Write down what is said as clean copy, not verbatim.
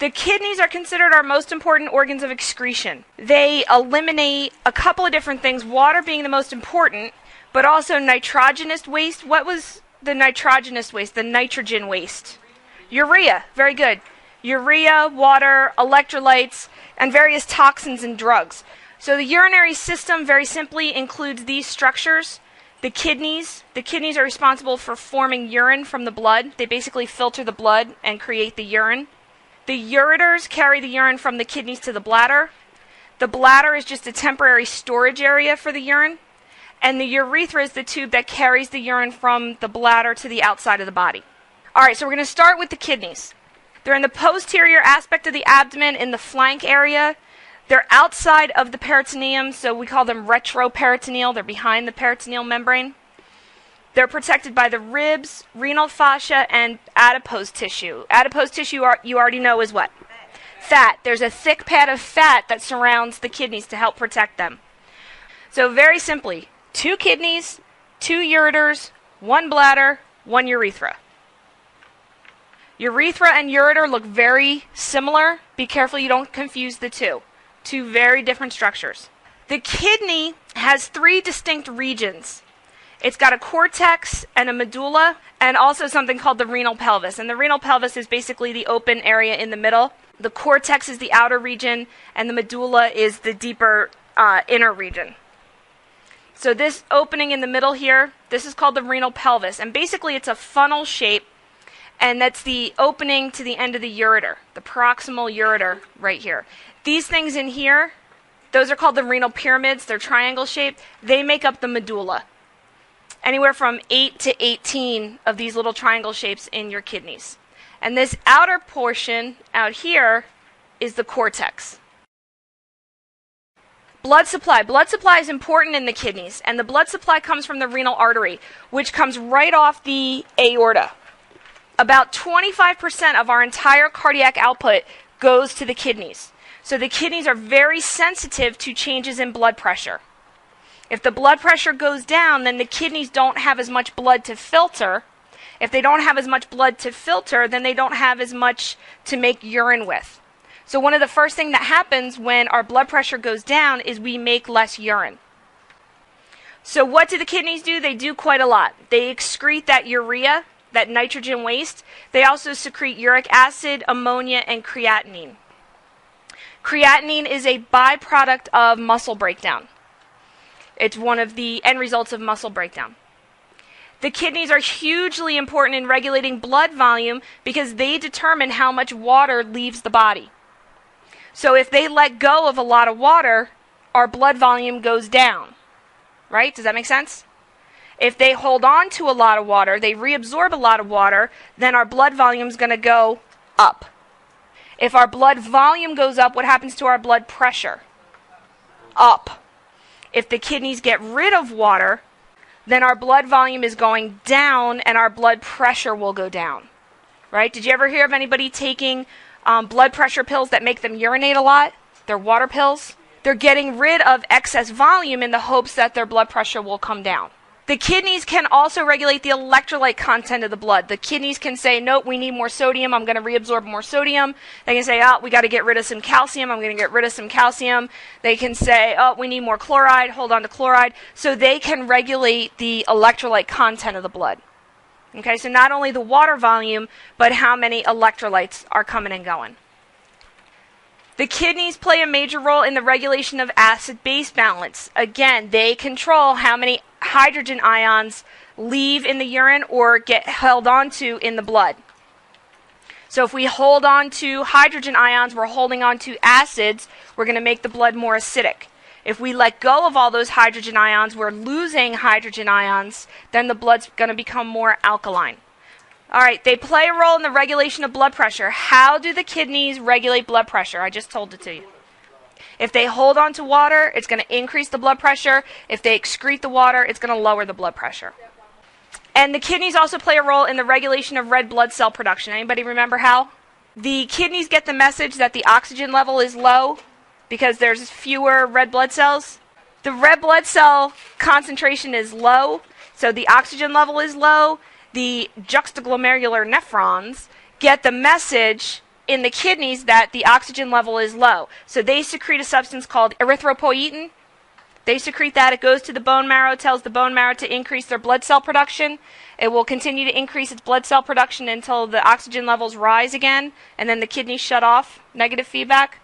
The kidneys are considered our most important organs of excretion. They eliminate a couple of different things, water being the most important, but also nitrogenous waste. What was the nitrogenous waste? The nitrogen waste. Urea. Very good. Urea, water, electrolytes, and various toxins and drugs. So the urinary system, very simply, includes these structures. The kidneys are responsible for forming urine from the blood. They basically filter the blood and create the urine. The ureters carry the urine from the kidneys to the bladder. The bladder is just a temporary storage area for the urine. And the urethra is the tube that carries the urine from the bladder to the outside of the body. All right, so we're going to start with the kidneys. They're in the posterior aspect of the abdomen in the flank area. They're outside of the peritoneum, so we call them retroperitoneal. They're behind the peritoneal membrane. They're protected by the ribs, renal fascia, and adipose tissue. Adipose tissue, you already know, is what? Fat. There's a thick pad of fat that surrounds the kidneys to help protect them. So very simply, 2 kidneys, 2 ureters, 1 bladder, 1 urethra. Urethra and ureter look very similar. Be careful you don't confuse the two. 2 very different structures. The kidney has 3 distinct regions. It's got a cortex and a medulla, and also something called the renal pelvis. And the renal pelvis is basically the open area in the middle. The cortex is the outer region, and the medulla is the deeper inner region. So this opening in the middle here, this is called the renal pelvis. And basically it's a funnel shape, and that's the opening to the end of the ureter, the proximal ureter right here. These things in here, those are called the renal pyramids. They're triangle shaped. They make up the medulla. Anywhere from 8 to 18 of these little triangle shapes in your kidneys. And this outer portion out here is the cortex. Blood supply. Blood supply is important in the kidneys, and the blood supply comes from the renal artery, which comes right off the aorta. About 25% of our entire cardiac output goes to the kidneys. So the kidneys are very sensitive to changes in blood pressure. If the blood pressure goes down, then the kidneys don't have as much blood to filter. If they don't have as much blood to filter, then they don't have as much to make urine with. So one of the first things that happens when our blood pressure goes down is we make less urine. So what do the kidneys do? They do quite a lot. They excrete that urea, that nitrogen waste. They also secrete uric acid, ammonia, and creatinine. Creatinine is a byproduct of muscle breakdown. It's one of the end results of muscle breakdown. The kidneys are hugely important in regulating blood volume because they determine how much water leaves the body. So if they let go of a lot of water, our blood volume goes down. Right? Does that make sense? If they hold on to a lot of water, they reabsorb a lot of water, then our blood volume is going to go up. If our blood volume goes up, what happens to our blood pressure? Up. If the kidneys get rid of water, then our blood volume is going down and our blood pressure will go down. Right? Did you ever hear of anybody taking blood pressure pills that make them urinate a lot? They're water pills. They're getting rid of excess volume in the hopes that their blood pressure will come down. The kidneys can also regulate the electrolyte content of the blood. The kidneys can say, nope, we need more sodium. I'm going to reabsorb more sodium. They can say, oh, we got to get rid of some calcium. I'm going to get rid of some calcium. They can say, oh, we need more chloride. Hold on to chloride. So they can regulate the electrolyte content of the blood. Okay, so not only the water volume, but how many electrolytes are coming and going. The kidneys play a major role in the regulation of acid-base balance. Again, they control how many hydrogen ions leave in the urine or get held onto in the blood. So if we hold on to hydrogen ions, we're holding on to acids, we're going to make the blood more acidic. If we let go of all those hydrogen ions, we're losing hydrogen ions, then the blood's going to become more alkaline. All right, they play a role in the regulation of blood pressure. How do the kidneys regulate blood pressure? I just told it to you. If they hold on to water, it's going to increase the blood pressure. If they excrete the water, it's going to lower the blood pressure. And the kidneys also play a role in the regulation of red blood cell production. Anybody remember how? The kidneys get the message that the oxygen level is low because there's fewer red blood cells. The red blood cell concentration is low, so the oxygen level is low. The juxtaglomerular nephrons get the message in the kidneys that the oxygen level is low. So they secrete a substance called erythropoietin. They secrete that. It goes to the bone marrow, tells the bone marrow to increase their blood cell production. It will continue to increase its blood cell production until the oxygen levels rise again, and then the kidneys shut off, negative feedback.